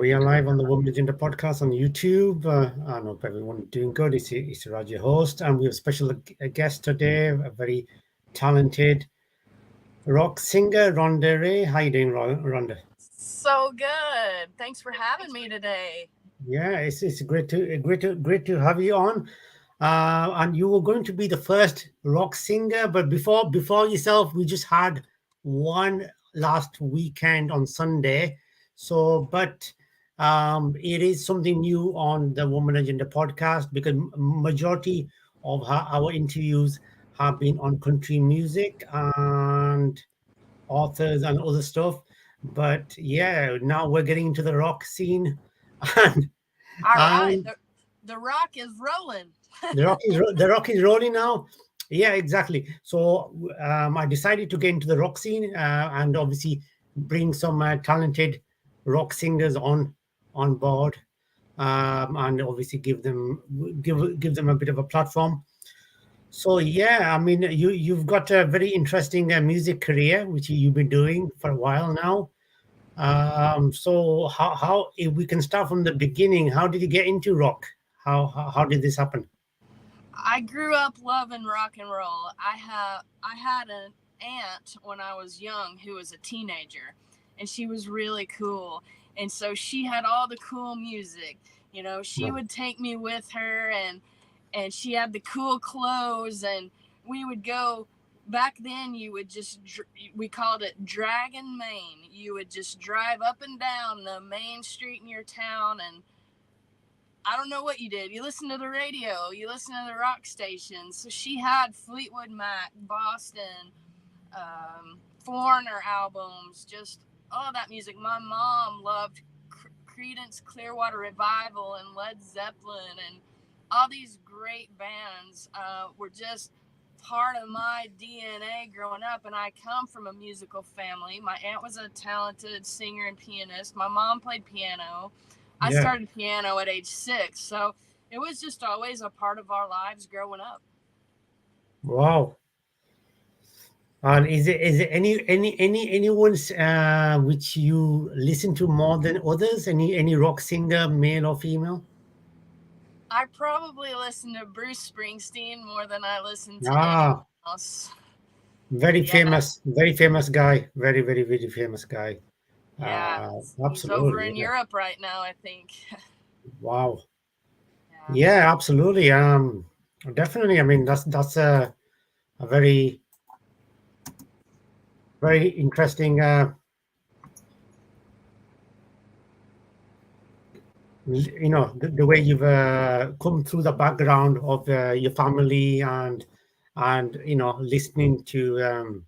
We are live on the Woman Agenda podcast on YouTube. I hope everyone doing good. It's Raj, your host, and we have a special guest today, a very talented rock singer, Ronda Ray. How you doing, Ronda? So good. Thanks for having me today. Yeah, it's great to have you on. And you were going to be the first rock singer, but before yourself, we just had one last weekend on Sunday. So, but it is something new on the Woman Agenda podcast because majority of our interviews have been on country music and authors and other stuff. But yeah, now we're getting into the rock scene, and All right. and The rock is rolling. the rock is rolling now. Yeah, exactly. So I decided to get into the rock scene and obviously bring some talented rock singers on board, and obviously give them a bit of a platform. So yeah, I mean, you've got a very interesting music career which you've been doing for a while now. So how if we can start from the beginning, how did you get into rock? How did this happen? I grew up loving rock and roll. I had an aunt when I was young who was a teenager, and she was really cool. And so she had all the cool music. She No. would take me with her, and she had the cool clothes, and we would go. Back then, you would just, we called it Dragon Main. You would just drive up and down the main street in your town, and I don't know what you did. You listened to the radio, you listened to the rock stations. So she had Fleetwood Mac, Boston, Foreigner albums, just all that music. My mom loved Creedence Clearwater Revival and Led Zeppelin, and all these great bands were just part of my DNA growing up. And I come from a musical family. My aunt was a talented singer and pianist. My mom played piano. I Yeah. started piano at age 6, so it was just always a part of our lives growing up. Wow. And is it anyone's which you listen to more than others? Any rock singer, male or female? I probably listen to Bruce Springsteen more than I listen to anyone Ah, else. very Yeah, very famous guy. Very famous guy. yeah. He's over Absolutely. in Yeah. Europe right now, I think. Wow. Yeah. Yeah, absolutely. Definitely. I mean, that's a very interesting. The way you've come through the background of your family and listening to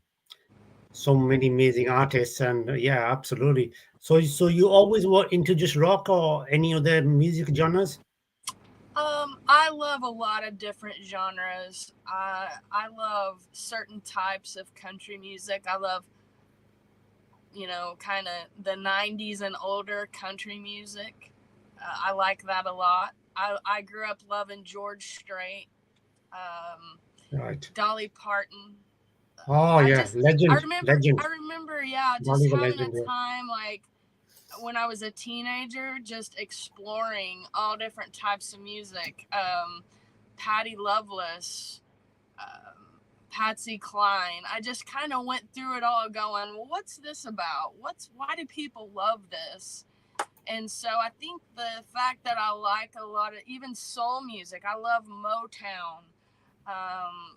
so many amazing artists, and yeah, absolutely. So you always were into just rock or any other music genres? I love a lot of different genres. I love certain types of country music. I love, kind of the 90s and older country music. I like that a lot. I grew up loving George Strait, um, Right. Dolly Parton. Oh I yeah, just, legend, I legend. remember, yeah, just Dolly the having a legend. Yeah. time like when I was a teenager, just exploring all different types of music. Patty Loveless, Patsy Cline. I just kind of went through it all, going, "Well, what's this about? Why do people love this?" And so I think the fact that I like a lot of even soul music, I love Motown. Um,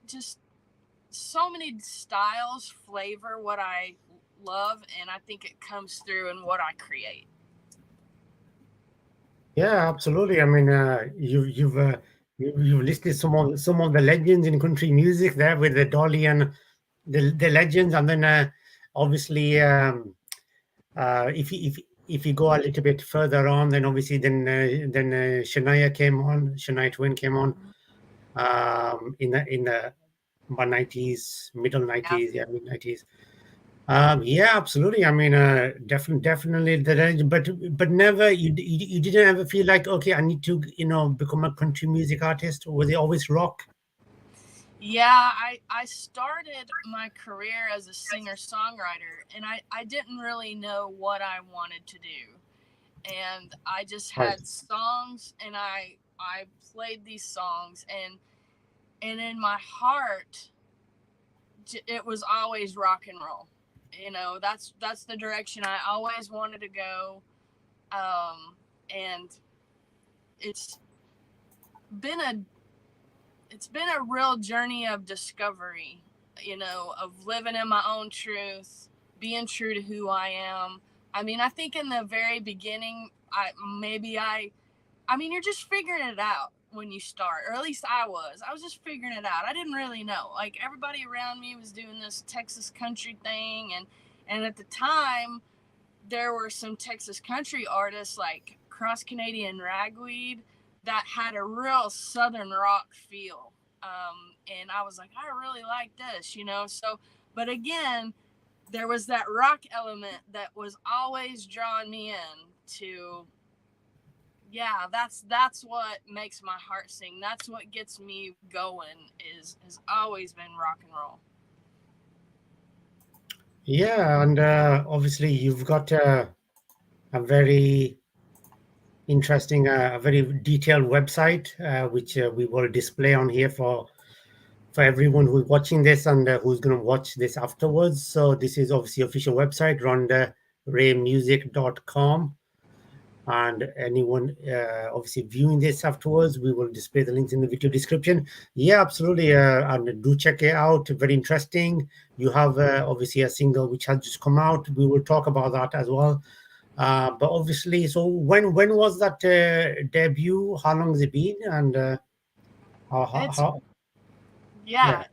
just so many styles flavor what I love, and I think it comes through in what I create. Yeah, absolutely. I mean, you've listed some of the legends in country music there with the Dolly and the legends, and then obviously if you go a little bit further on, then obviously then Shania Twain came on in the about 90s, middle Yeah. 90s, yeah, mid 90s. Yeah, absolutely. I mean, definitely the range, but never you didn't ever feel like okay, I need to become a country music artist. Or was it always rock? Yeah, I started my career as a singer songwriter, and I didn't really know what I wanted to do. And I just Right. had songs, and I played these songs, and in my heart it was always rock and roll. You know, that's the direction I always wanted to go. And it's been a it's been a real journey of discovery, you know, of living in my own truth, being true to who I am. I mean, I think in the very beginning, I mean, you're just figuring it out when you start, or at least I was. I was just figuring it out. I didn't really know. Like everybody around me was doing this Texas country thing, and at the time, there were some Texas country artists like Cross Canadian Ragweed that had a real Southern rock feel. And I was like, I really like this, you know. So, but again, there was that rock element that was always drawing me in to, yeah, that's what makes my heart sing. That's what gets me going. Is has always been rock and roll. Yeah, and obviously you've got a very interesting, a very detailed website, which we will display on here for everyone who's watching this and who's going to watch this afterwards. So this is obviously official website, rondaraymusic.com. And anyone obviously viewing this afterwards, we will display the links in the video description. Yeah, absolutely. And do check it out. Very interesting. You have obviously a single which has just come out. We will talk about that as well. But obviously, so when was that debut? How long has it been? And It's how yeah. yeah,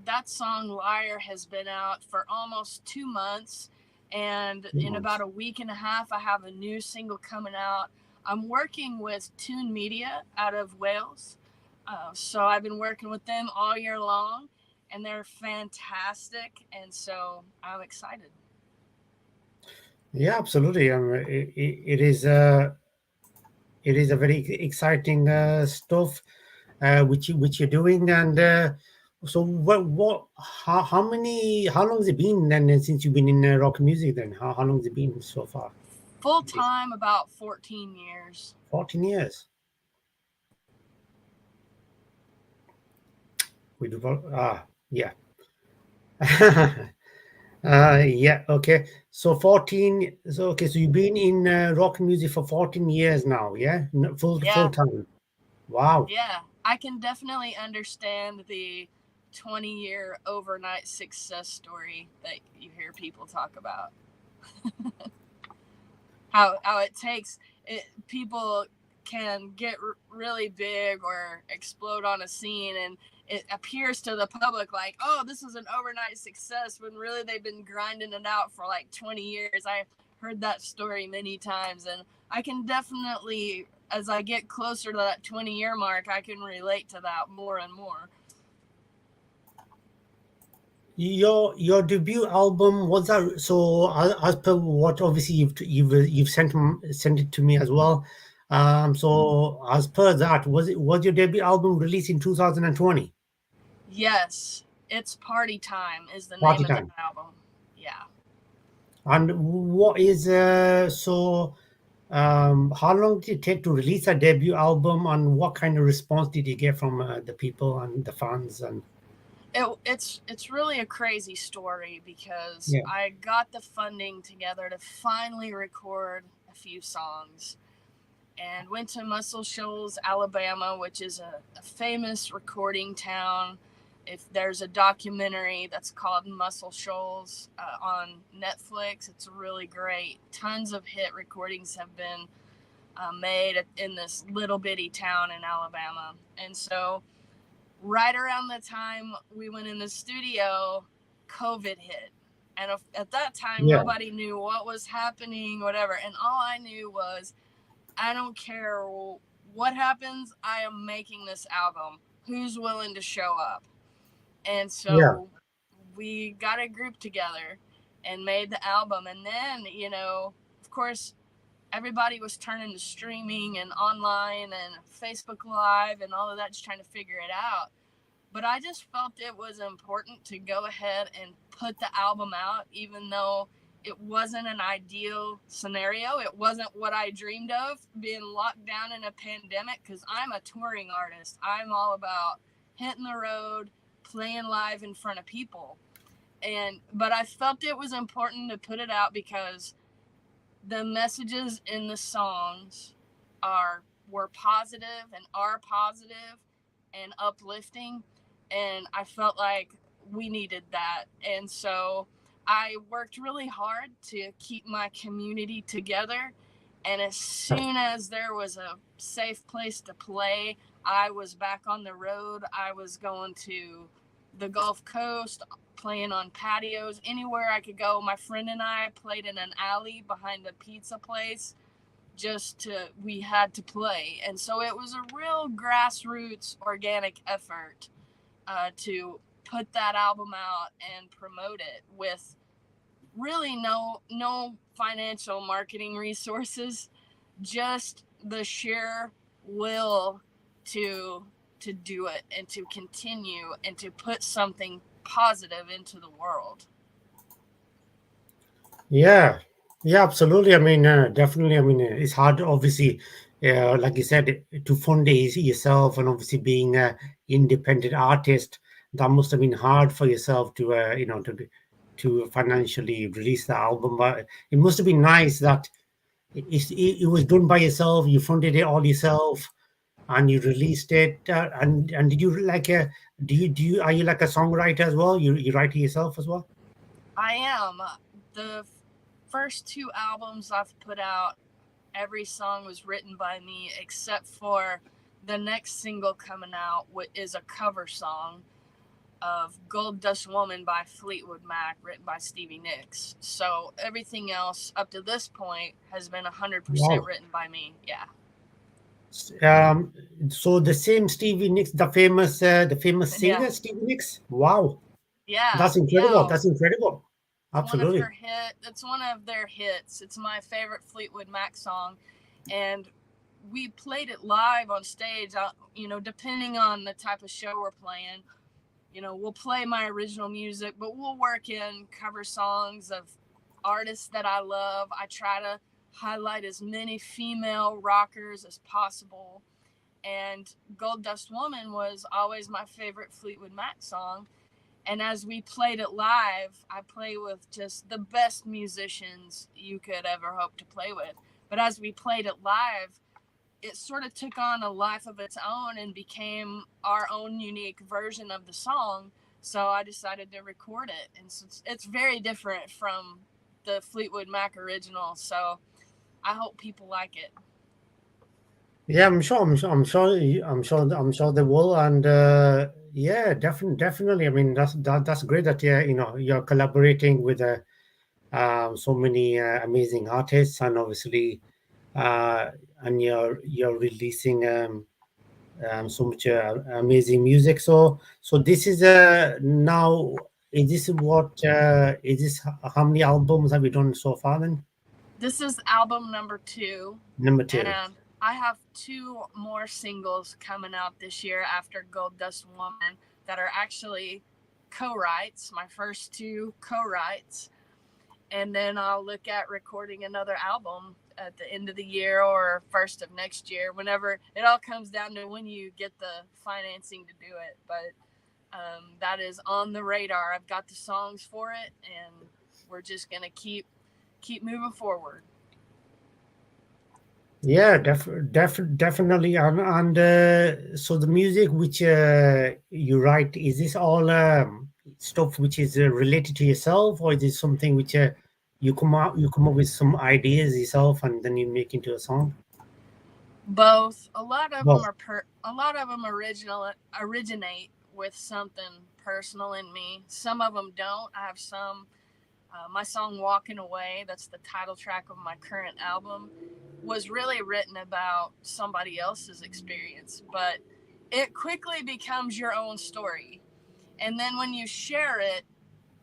that song Liar has been out for almost 2 months. And in about a week and a half, I have a new single coming out. I'm working with Tune Media out of Wales. So I've been working with them all year long, and they're fantastic. And so I'm excited. Yeah, absolutely. It is a very exciting stuff which you're doing. And so how long has it been then since you've been in rock music? Then how long has it been so far? Full time, about 14 years. 14 years. We do yeah. Yeah, okay. So 14, so okay, so you've been in rock music for 14 years now, yeah? Full Yeah, time. Wow. yeah. I can definitely understand the 20-year overnight success story that you hear people talk about. How it takes it, people can get really big or explode on a scene, and it appears to the public like, oh, this is an overnight success, when really they've been grinding it out for like 20 years. I heard that story many times, and I can definitely, as I get closer to that 20-year mark, I can relate to that more and more. Your debut album was that so as per what obviously you've sent it to me as well. So as per that, was your debut album released in 2020? Yes, It's Party Time is the Party name of the time. album. Yeah. And what is how long did it take to release a debut album, and what kind of response did you get from the people and the fans? And It's really a crazy story, because yeah, I got the funding together to finally record a few songs, and went to Muscle Shoals, Alabama, which is a famous recording town. If there's a documentary that's called Muscle Shoals on Netflix, it's really great. Tons of hit recordings have been made in this little bitty town in Alabama. And so right around the time we went in the studio, COVID hit. And at that time, yeah, nobody knew what was happening, whatever. And all I knew was, I don't care what happens, I am making this album. Who's willing to show up? And yeah, so we got a group together and made the album. And then, you know, of course, everybody was turning to streaming and online and Facebook Live and all of that, just trying to figure it out. but I just felt it was important to go ahead and put the album out, even though it wasn't an ideal scenario. It wasn't what I dreamed of, being locked down in a pandemic, because I'm a touring artist. I'm all about hitting the road, playing live in front of people. But I felt it was important to put it out because the messages in the songs are were positive and are positive and uplifting, and I felt like we needed that. And so I worked really hard to keep my community together, and as soon as there was a safe place to play, I was back on the road. I was going to the Gulf Coast, playing on patios, anywhere I could go. My friend and I played in an alley behind a pizza place, we had to play. And so it was a real grassroots organic effort to put that album out and promote it with really no financial marketing resources, just the sheer will to to do it and to continue and to put something positive into the world. Yeah, yeah, absolutely. I mean, definitely. I mean, it's hard, obviously, like you said, to fund it yourself, and obviously being a independent artist, that must have been hard for yourself to, to financially release the album. But it must have been nice that it was done by yourself. You funded it all yourself, and you released it. And did you like do you are you like a songwriter as well? You write it yourself as well? I am. The first two albums I've put out, every song was written by me except for the next single coming out, which is a cover song of Gold Dust Woman by Fleetwood Mac, written by Stevie Nicks. So everything else up to this point has been 100% Wow. written by me. Yeah. Um, so the same Stevie Nicks, the famous Yeah. singer Stevie Nicks. Wow, Yeah. that's incredible. Yeah. That's incredible. Absolutely. It's one of their hits. It's my favorite Fleetwood Mac song, and we played it live on stage. Depending on the type of show we're playing, we'll play my original music, but we'll work in cover songs of artists that I love. I try to highlight as many female rockers as possible. And Gold Dust Woman was always my favorite Fleetwood Mac song. And as we played it live, I play with just the best musicians you could ever hope to play with. But as we played it live, it sort of took on a life of its own and became our own unique version of the song. So I decided to record it. And so it's very different from the Fleetwood Mac original. So I hope people like it. Yeah, I'm sure. I'm sure they will. And yeah, definitely. I mean, that's great that you're collaborating with so many amazing artists, and obviously, uh, and you're releasing so much amazing music. So this is now. Is this what? Is this how many albums have you done so far? Then This is album number 2. number two. And I have 2 more singles coming out this year after Gold Dust Woman that are actually co-writes, my first 2 co-writes. And then I'll look at recording another album at the end of the year or first of next year, whenever it all comes down to when you get the financing to do it. But that is on the radar. I've got the songs for it, and we're just gonna keep moving forward. Yeah, definitely. And so the music which you write, is this all stuff which is related to yourself, or is it something which you come up with some ideas yourself and then you make into a song? Both. A lot of them Both. are a lot of them originate with something personal in me. Some of them don't. I have some. My song "Walking Away," that's the title track of my current album, was really written about somebody else's experience, but it quickly becomes your own story. And then when you share it,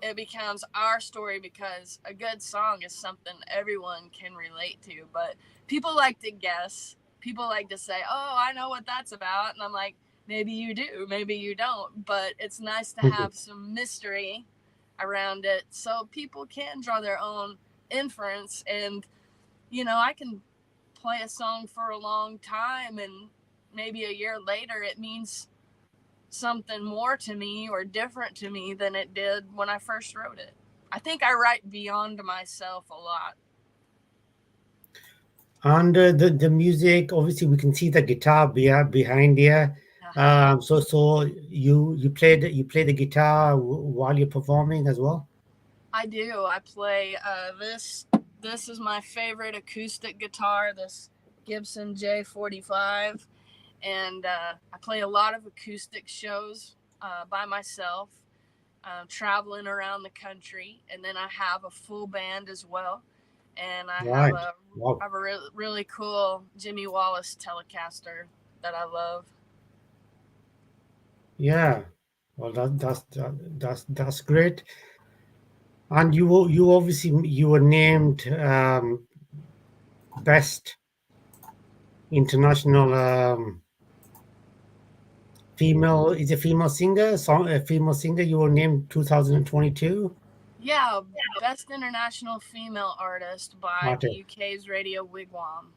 it becomes our story, because a good song is something everyone can relate to. But people like to guess. People like to say, "Oh, I know what that's about," and I'm like, Maybe you do, maybe you don't, but it's nice to Mhm. have some mystery around it so people can draw their own inference. And, I can play a song for a long time and maybe a year later it means something more to me or different to me than it did when I first wrote it. I think I write beyond myself a lot. And the music, obviously, we can see the guitar behind here. Uh-huh. So you play the guitar while you're performing as well. I do. I play this. This is my favorite acoustic guitar. This Gibson J45, and I play a lot of acoustic shows by myself, traveling around the country, and then I have a full band as well. And Right. Wow. I have a really cool Jimmy Wallace Telecaster that I love. Yeah. Well, that's great. And you obviously you were named best international female is a female singer song a female singer. You were named 2022 Yeah, best international female artist by the artist. UK's Radio Wigwam.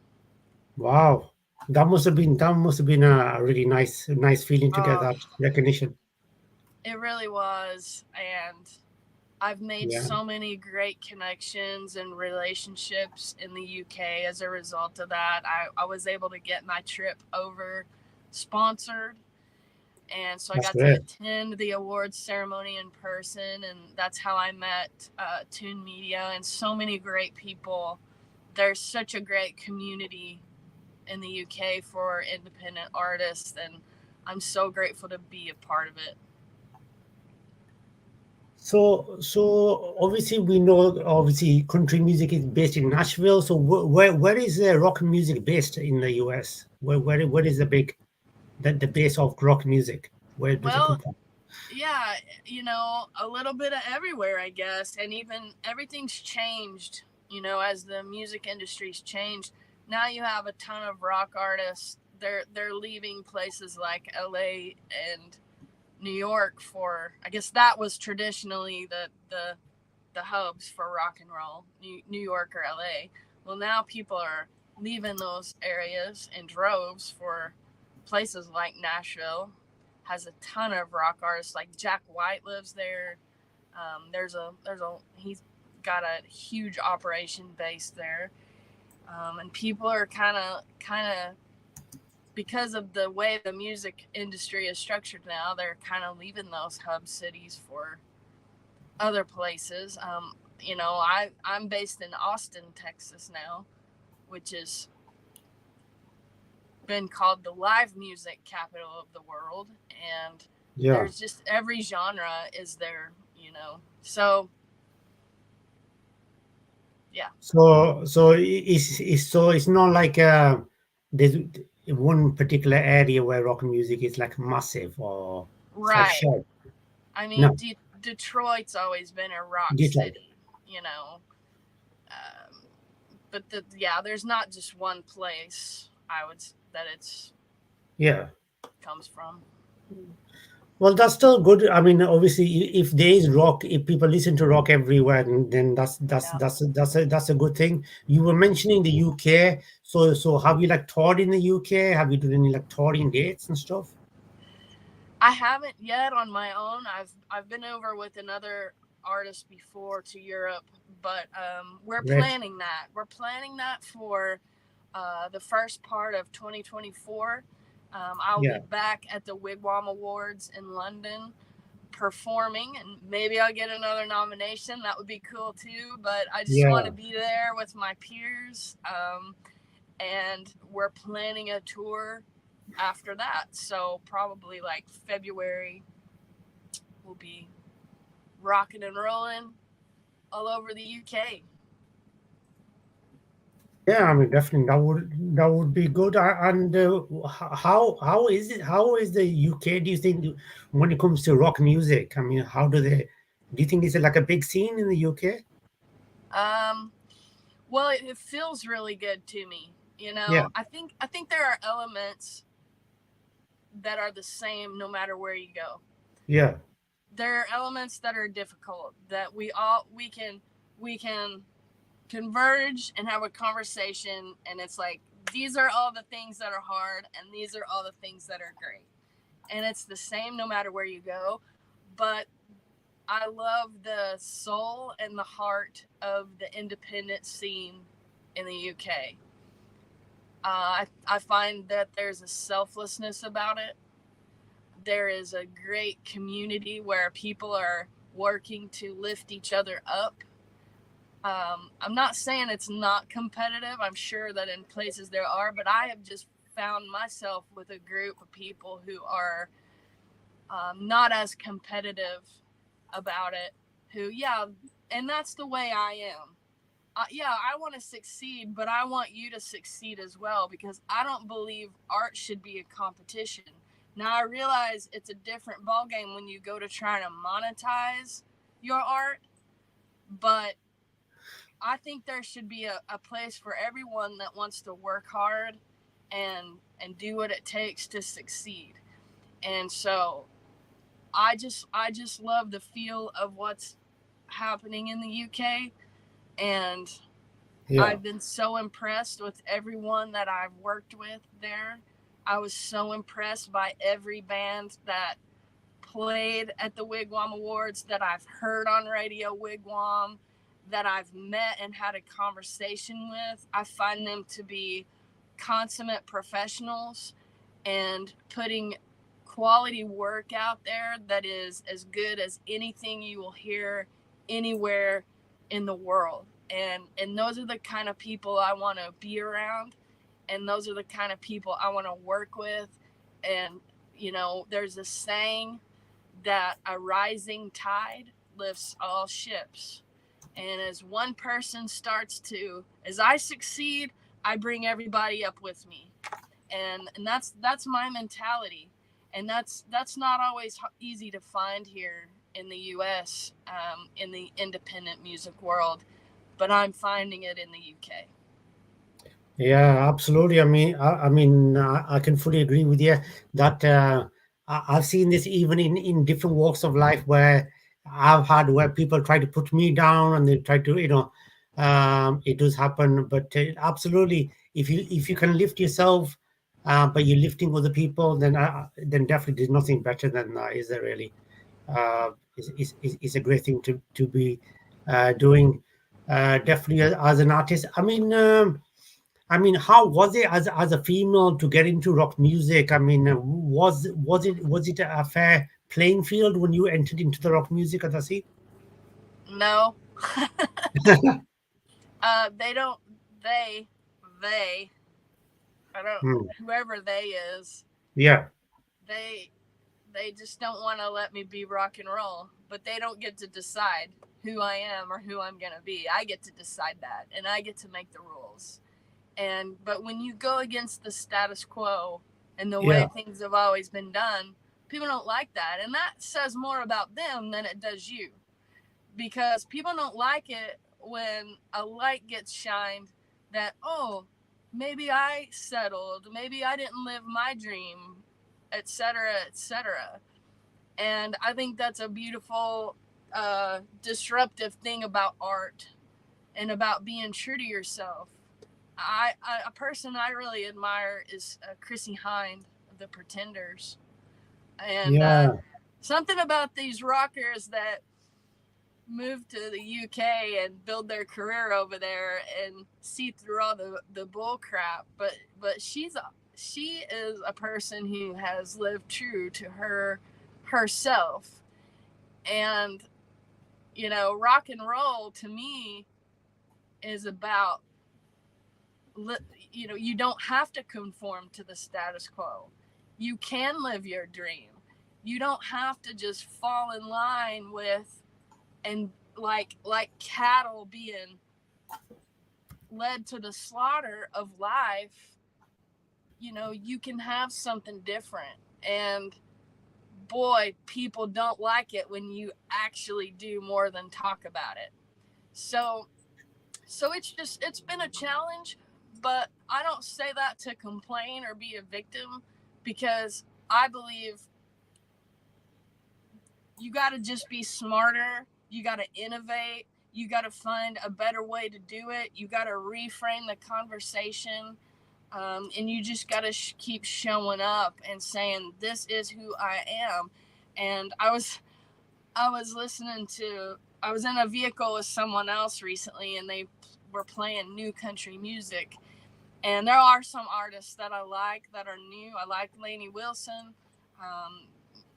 Wow. That must have been a really nice feeling to get Oh, that recognition. it really was, and I've made Yeah, so many great connections and relationships in the UK as a result of that. I was able to get my trip over sponsored, and so I that's got to great. attend the awards ceremony in person, and that's how I met Toon Media and so many great people. There's such a great community in the UK for independent artists, and I'm so grateful to be a part of it. So obviously we know obviously country music is based in Nashville. So where is rock music based in the US? Where is the big the base of rock music? Where does it come Well, from? yeah, a little bit of everywhere, I guess, and even everything's changed. As the music industry's changed, now you have a ton of rock artists. They're leaving places like LA and New York for. I guess that was traditionally the hubs for rock and roll, New York or LA. Well, now people are leaving those areas in droves for places like Nashville. Has a ton of rock artists like Jack White lives there. There's a he's got a huge operation base there, and people are kind of because of the way the music industry is structured now, they're kind of leaving those hub cities for other places. I'm based in Austin, Texas now, which has been called the live music capital of the world, and Yeah. there's just every genre is there. So yeah, So it's not like there's one particular area where rock music is like massive or it's like right. shared. I mean, No, Detroit's always been a rock Detroit. city, you know. Um, but yeah, there's not just one place I would that it's Yeah. comes from. Well, that's still good. I mean, obviously, if there is rock, if people listen to rock everywhere, then Yeah. that's a good thing. You were mentioning the UK, so have you like toured in the UK? Have you done any like touring dates and stuff? I haven't yet on my own. I've been over with another artist before to Europe, but we're Great. planning that. We're planning that for the first part of 2024. I'll be Yeah, back at the Wigwam Awards in London performing, and maybe I'll get another nomination. That would be cool too. But I just want yeah. to be there with my peers. And we're planning a tour after that. So probably like February, we'll be rocking and rolling all over the UK. Yeah, I mean, definitely that would be good. And how is it? How is the UK? Do you think when it comes to rock music? I mean, how do they? Do you think it's like a big scene in the UK? Um, well, it feels really good to me. Yeah, I think there are elements that are the same no matter where you go. Yeah. There are elements that are difficult that we can converge and have a conversation, and it's like these are all the things that are hard and these are all the things that are great, and it's the same no matter where you go. But I love the soul and the heart of the independent scene in the UK. I find that there's a selflessness about it. There is a great community where people are working to lift each other up. I'm not saying it's not competitive. I'm sure that in places there are, but I have just found myself with a group of people who are not as competitive about it. Who, yeah, and that's the way I am. Yeah, I want to succeed, but I want you to succeed as well because I don't believe art should be a competition. Now I realize it's a different ballgame when you go to try to monetize your art, but I think there should be a place for everyone that wants to work hard and do what it takes to succeed. And so I just love the feel of what's happening in the UK, and Yeah. I've been so impressed with everyone that I've worked with there. I was so impressed by every band that played at the Wigwam Awards, that I've heard on Radio Wigwam, that I've met and had a conversation with. I find them to be consummate professionals and putting quality work out there that is as good as anything you will hear anywhere in the world. And those are the kind of people I want to be around, and those are the kind of people I want to work with. And there's a saying that a rising tide lifts all ships. And as one person starts to, as I succeed, I bring everybody up with me. And that's my mentality. And that's not always easy to find here in the U.S. In the independent music world, but I'm finding it in the UK. Yeah, absolutely. I can fully agree with you that I've seen this even in different walks of life where I've had where people try to put me down and they try to, it does happen. But absolutely, if you can lift yourself, but you're lifting other people, then definitely there's nothing better than that, is there really? It's a great thing to be doing. Definitely as an artist. How was it as a female to get into rock music? Was it a fair playing field when you entered into the rock music at the scene? No, they don't. They I don't, Hmm. whoever they is, Yeah, they they just don't want to let me be rock and roll, but they don't get to decide who I am or who I'm going to be. I get to decide that, and I get to make the rules. And but when you go against the status quo and the way yeah, things have always been done, people don't like that, and that says more about them than it does you, because people don't like it when a light gets shined that, oh, maybe I settled, maybe I didn't live my dream, etc., etc. And I think that's a beautiful disruptive thing about art and about being true to yourself. A person I really admire is Chrissy Hind of the Pretenders, and yeah, something about these rockers that move to the UK and build their career over there and see through all the bull crap. But she is a person who has lived true to herself. And rock and roll to me is about, you don't have to conform to the status quo. You can live your dream. You don't have to just fall in line with, and like cattle being led to the slaughter of life. You can have something different. And boy, people don't like it when you actually do more than talk about it. So it's been a challenge, but I don't say that to complain or be a victim, because I believe you got to just be smarter. You got to innovate. You got to find a better way to do it. You got to reframe the conversation. And you just got to keep showing up and saying, this is who I am. And I was listening to, I was in a vehicle with someone else recently, and they were playing new country music. And there are some artists that I like that are new. I like Lainey Wilson. Um,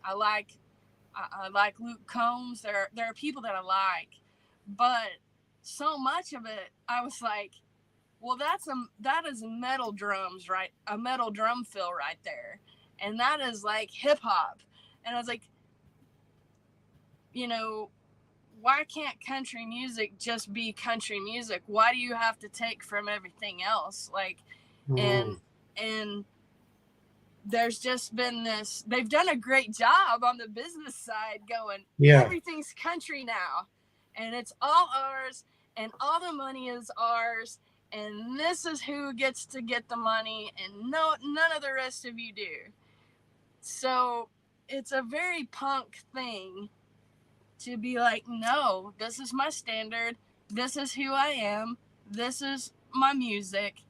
I like I like Luke Combs. There are people that I like, but so much of it, I was like, well, that is metal drums, right? A metal drum fill right there, and that is like hip hop. And I was like, you know, why can't country music just be country music? Why do you have to take from everything else? Like, and Mm. and there's just been this, they've done a great job on the business side going, Yeah. everything's country now, and it's all ours, and all the money is ours, and this is who gets to get the money, and none of the rest of you do. So it's a very punk thing to be like, no, this is my standard, this is who I am, this is my music,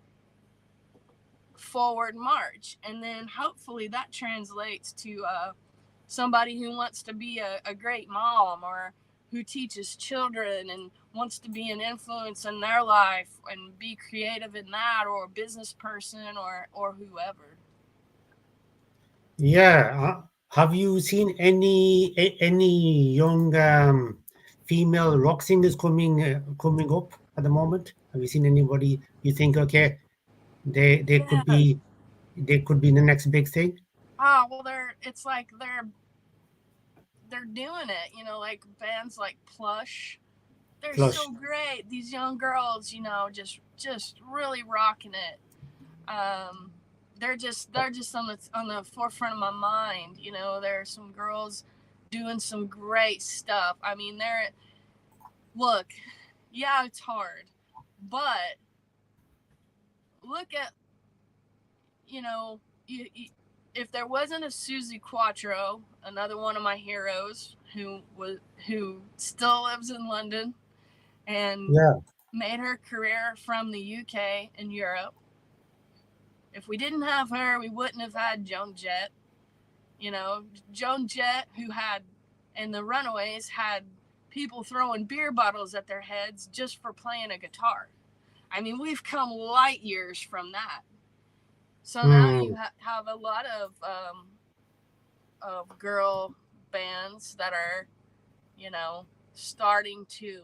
forward march. And then hopefully that translates to somebody who wants to be a great mom, or who teaches children and wants to be an influence in their life and be creative in that, or a business person, or whoever. Yeah. Have you seen any young female rock singers coming up at the moment? Have you seen anybody you think, okay, they could Yeah. be the next big thing? Ah, well, it's like they're doing it, like bands like Plush. They're Flush. so great. These young girls, just really rocking it. um, they're just on the forefront of my mind. There are some girls doing some great stuff. I mean, look, yeah, it's hard, but look at, you know, if there wasn't a Susie Quattro, another one of my heroes, who still lives in London and Yeah. made her career from the UK and Europe. If we didn't have her, we wouldn't have had Joan Jett. Joan Jett, and the Runaways had people throwing beer bottles at their heads just for playing a guitar. I mean, we've come light years from that. So now you Mm. have a lot of girl bands that are, starting to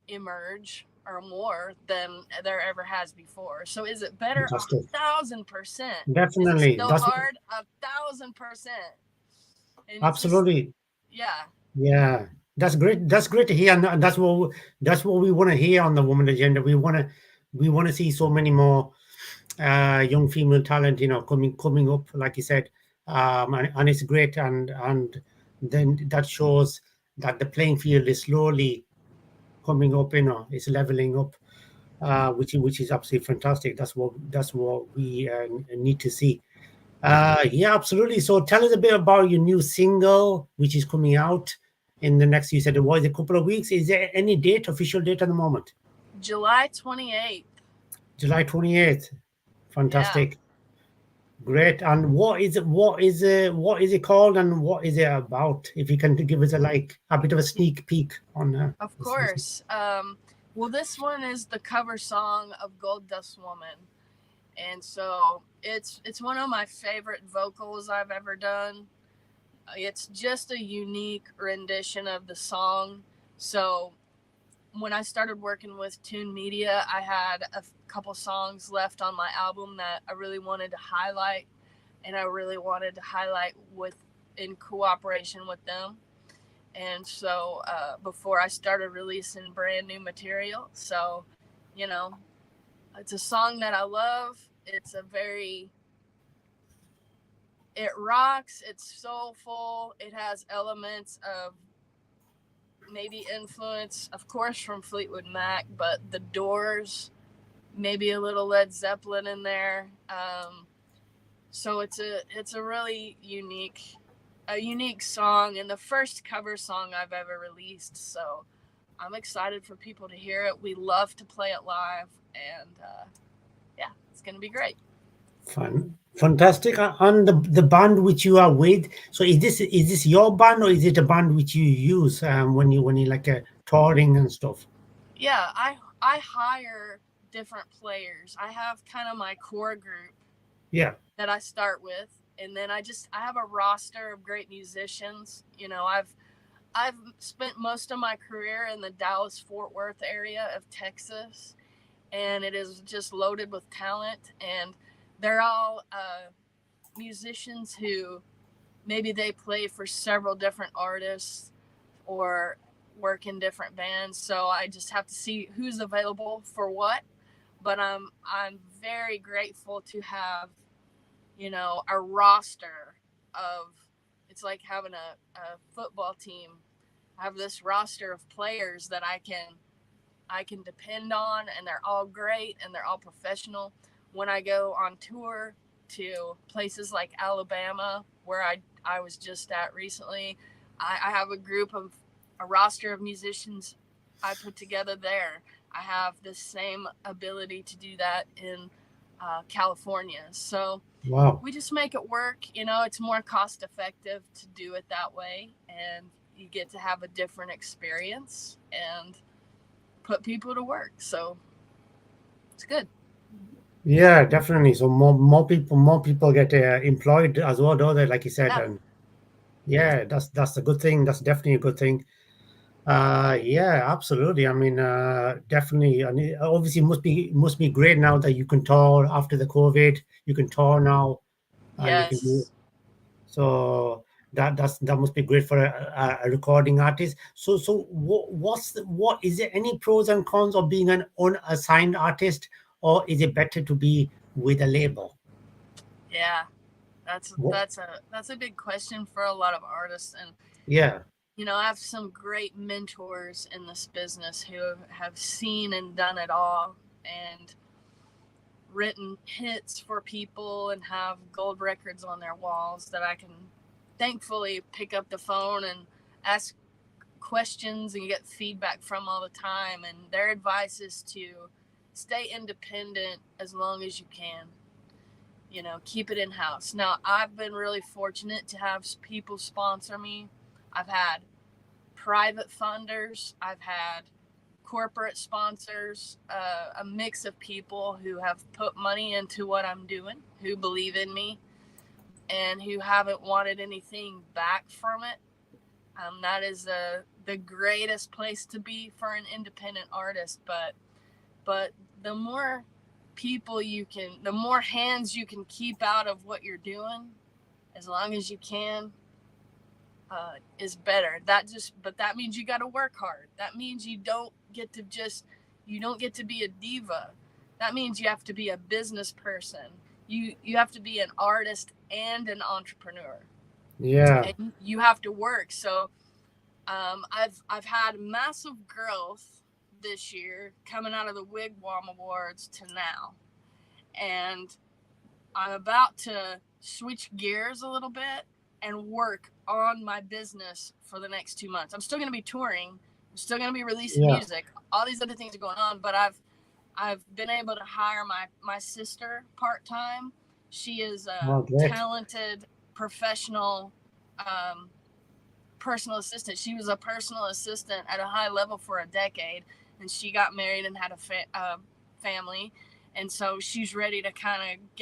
emerge, or more than there ever has before. So is it better? Fantastic. 1,000%. Is it Definitely. still hard? 1,000%. And it's just, Absolutely. yeah, Yeah. That's great. That's great to hear, and that's what we want to hear on the woman agenda. We want to see so many more young female talent, coming up, like you said, and it's great, and then that shows that the playing field is slowly coming up, it's leveling up, which is absolutely fantastic. That's what we need to see. Yeah, absolutely. So tell us a bit about your new single, which is coming out in the next. You said it was a couple of weeks. Is there any date, official date at the moment? July 28th. July 28th. Yeah. Fantastic. Great. And what is it? What is it called, and what is it about? If you can give us a bit of a sneak peek on Of this. course. Well, this one is the cover song of Gold Dust Woman. And so it's one of my favorite vocals I've ever done. It's just a unique rendition of the song. So when I started working with Tune Media, I had a couple songs left on my album that I really wanted to highlight, and I really wanted to highlight in cooperation with them. And so before I started releasing brand new material, so you know, it's a song that I love. It rocks. It's soulful. It has elements of maybe influence, of course, from Fleetwood Mac, but the Doors, maybe a little Led Zeppelin in there. So it's a really unique song, and the first cover song I've ever released. So I'm excited for people to hear it. We love to play it live, and yeah, it's gonna be great. Fantastic. And the band which you are with, so is this your band or is it a band which you use when you like touring and stuff? Yeah, I hire different players. I have kind of my core group Yeah. that I start with, and then I have a roster of great musicians. I've spent most of my career in the Dallas Fort Worth area of Texas, and it is just loaded with talent. And they're all musicians who maybe they play for several different artists or work in different bands. So I just have to see who's available for what. But I'm very grateful to have, a roster of, it's like having a football team. I have this roster of players that I can depend on, and they're all great and they're all professional. When I go on tour to places like Alabama, where I was just at recently, I have a roster of musicians I put together there. I have the same ability to do that in California. So Wow. we just make it work. It's more cost effective to do it that way, and you get to have a different experience and put people to work. So it's good. Yeah, definitely. So more people get employed as well, though. They, like you said, Yeah. and yeah, that's a good thing. That's definitely a good thing. Yeah, absolutely. I mean, definitely. And obviously, must be great now that you can tour after the COVID. You can tour now, and you can do Yes. so. That must be great for a recording artist. So what is there any pros and cons of being an unassigned artist, or is it better to be with a label? Yeah. That's What? that's a that's a big question for a lot of artists, and Yeah. I have some great mentors in this business who have seen and done it all, and written hits for people and have gold records on their walls that I can thankfully pick up the phone and ask questions and get feedback from all the time. And their advice is to stay independent as long as you can. Keep it in house. Now, I've been really fortunate to have people sponsor me. I've had private funders, I've had corporate sponsors, a mix of people who have put money into what I'm doing, who believe in me, and who haven't wanted anything back from it. That is the greatest place to be for an independent artist. But the more the more hands you can keep out of what you're doing, as long as you can, is better. But that means you got to work hard. That means you don't get to be a diva. That means you have to be a business person. You have to be an artist and an entrepreneur, Yeah. and you have to work. So I've had massive growth this year coming out of the Wigwam Awards to now, and I'm about to switch gears a little bit and work on my business for the next 2 months. I'm still going to be touring. I'm still going to be releasing Yeah. music. All these other things are going on, but I've been able to hire my sister part time. She is a Oh, great. talented professional um, personal assistant. She was a personal assistant at a high level for a decade, and she got married and had a family, and so she's ready to kind of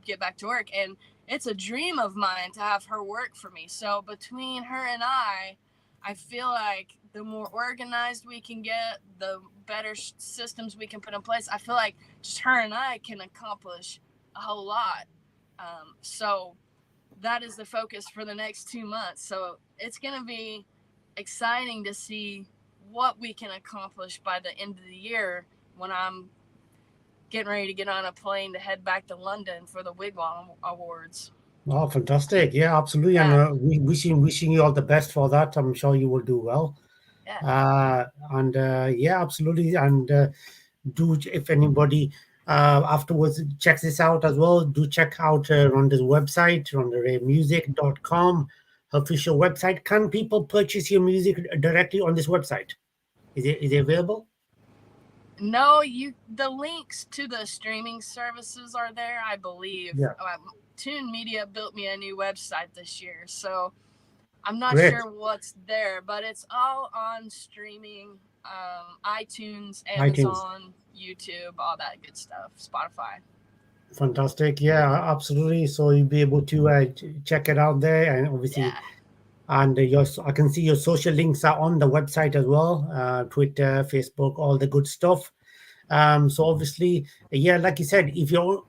get back to work. And it's a dream of mine to have her work for me. So between her and I feel like the more organized we can get, the better systems we can put in place. I feel like just her and I can accomplish a whole lot. So that is the focus for the next 2 months. So it's going to be exciting to see what we can accomplish by the end of the year when I'm getting ready to get on a plane to head back to London for the Wigwam Awards. Oh, fantastic. Yeah, absolutely. And Yeah, we wishing you all the best for that. I'm sure you will do well. yeah, And yeah, absolutely. And do if anybody afterwards, check this out as well. Do check out Rhonda's website, rondaraymusic.com, her official website. Can people purchase your music directly on this website? Is it available? No, the links to the streaming services are there, I believe. Yeah, Tune Media built me a new website this year, so I'm not great. sure what's there, but it's all on streaming, iTunes, iTunes. Amazon, YouTube, all that good stuff, Spotify. Fantastic. Yeah, absolutely. So you'll be able to check it out there, and obviously, Yeah. and I can see your social links are on the website as well. Twitter, Facebook, all the good stuff. So obviously, yeah, like you said, if you're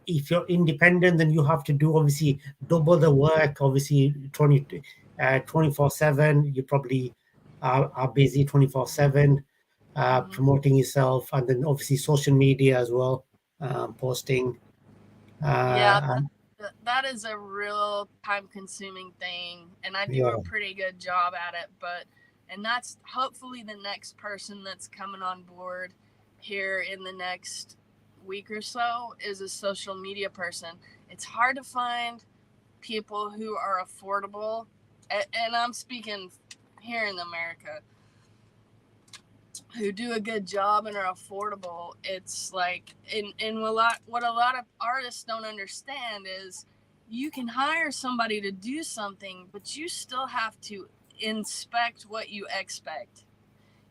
independent, then you have to do obviously double the work. Obviously, 24/7. You probably are busy 24/7, Hmm. promoting yourself, and then obviously social media as well, posting. Yeah, And that is a real time consuming thing, and I do a yeah, pretty good job at it. And that's hopefully the next person that's coming on board here in the next week or so is a social media person. It's hard to find people who are affordable, and I'm speaking here in America, who do a good job and are affordable. It's like in what a lot of artists don't understand is you can hire somebody to do something, but you still have to inspect what you expect.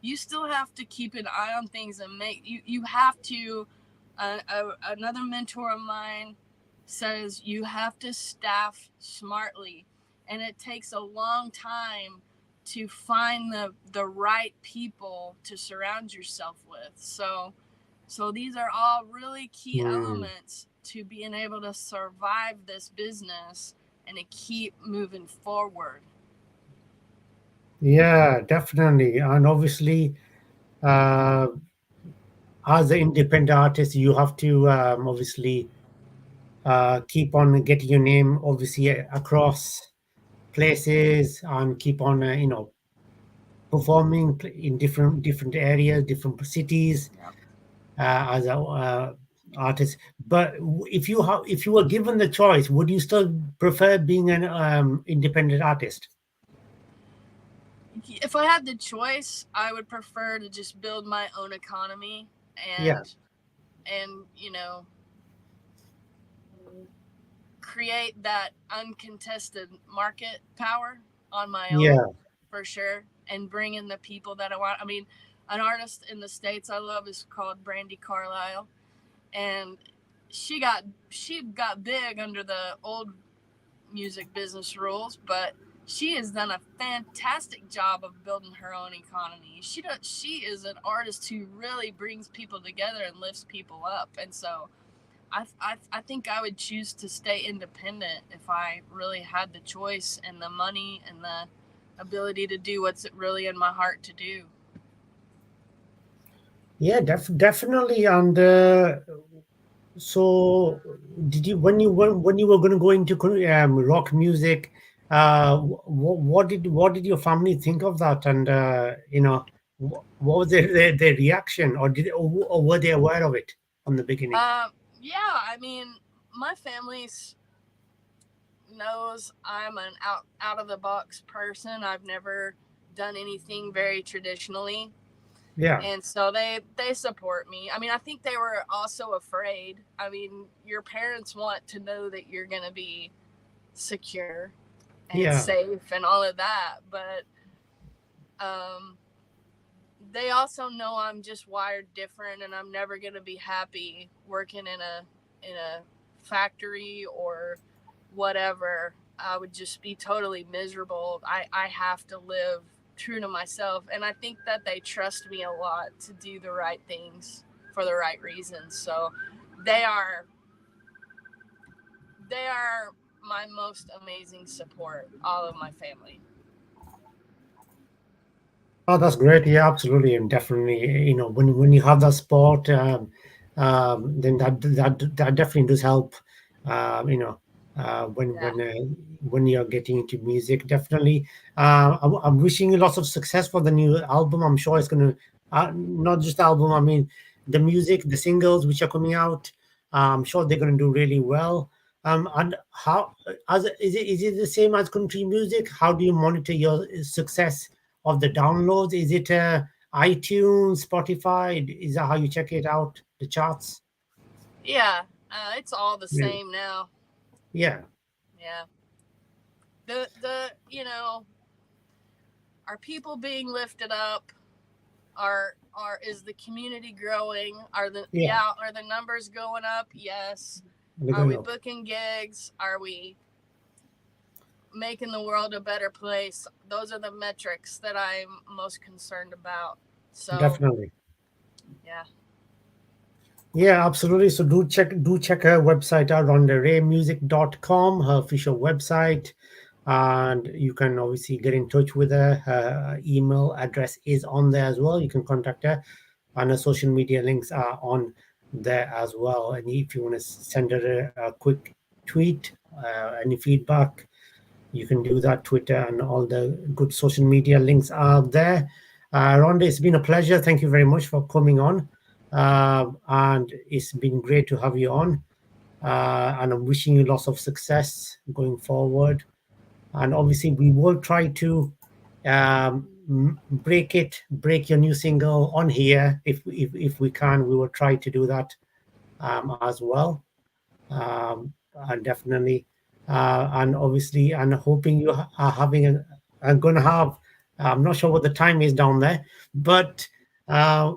You still have to keep an eye on things and you have to another mentor of mine says you have to staff smartly, and it takes a long time to find the right people to surround yourself with. So these are all really key mm, elements to being able to survive this business and to keep moving forward. yeah, definitely, and obviously, uh, as an independent artist, you have to obviously keep on getting your name obviously across places and keep on performing in different areas, different cities Yep. as a artist. But if you were given the choice, would you still prefer being an independent artist? If I had the choice, I would prefer to just build my own economy Yeah, and create that uncontested market power on my own, yeah, for sure, and bring in the people that I want. I mean, an artist in the States I love is called Brandy Carlisle, and she got big under the old music business rules, but she has done a fantastic job of building her own economy. She is an artist who really brings people together and lifts people up, and so I think I would choose to stay independent if I really had the choice and the money and the ability to do what's really in my heart to do. yeah, definitely. And so, did you when you were going to go into rock music? What did your family think of that? And what was their reaction, or were they aware of it from the beginning? Yeah, I mean, my family knows I'm an out of the box person. I've never done anything very traditionally, Yeah, and so they support me. I mean, I think they were also afraid. I mean, your parents want to know that you're going to be secure and yeah, safe and all of that, but um, they also know I'm just wired different, and I'm never going to be happy working in a factory or whatever. I would just be totally miserable. I have to live true to myself, and I think that they trust me a lot to do the right things for the right reasons. So they are they are my most amazing support, all of my family. oh, that's great. Yeah, absolutely, and definitely, when you have that sport, then that definitely does help. When Yeah. when you're getting into music, definitely. I'm wishing you lots of success for the new album. I'm sure it's going to not just the album. I mean, the music, the singles which are coming out. I'm sure they're going to do really well. And how as is it the same as country music? How do you monitor your success of the downloads? Is it iTunes, Spotify? Is that how you check it out? The charts? Yeah, it's all the Yeah. same now. Yeah. Yeah. The are people being lifted up? Are is the community growing? Yeah. Are the numbers going up? Yes. They're Are going we up. booking gigs? Are we making the world a better place? Those are the metrics that I'm most concerned about. So, Definitely. yeah. Yeah, absolutely. So do check her website out, rondaraymusic.com, her official website. And you can obviously get in touch with her. Her email address is on there as well. You can contact her, and her social media links are on there as well. And if you want to send her a quick tweet, any feedback, you can do that. Twitter and all the good social media links are there. Rhonda, it's been a pleasure. Thank you very much for coming on. And it's been great to have you on. And I'm wishing you lots of success going forward. And obviously, we will try to break your new single on here if we can. We will try to do that as well. And definitely, and obviously, and hoping you are having are going to have. I'm not sure what the time is down there, but uh,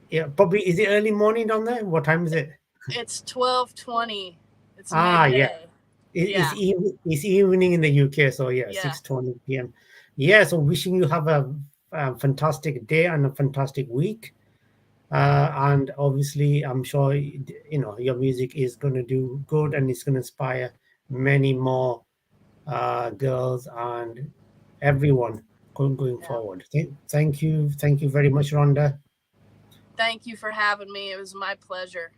yeah, probably is it early morning down there? What time is it? It's 12:20. It's Yeah, midday. it's Yeah. it's evening in the UK, so yeah, Yeah. 6:20 p.m. Yeah, so wishing you have a fantastic day and a fantastic week. And obviously, I'm sure your music is going to do good and it's going to inspire many more girls and everyone going Yeah. forward. Thank you very much, Rhonda. Thank you for having me. It was my pleasure.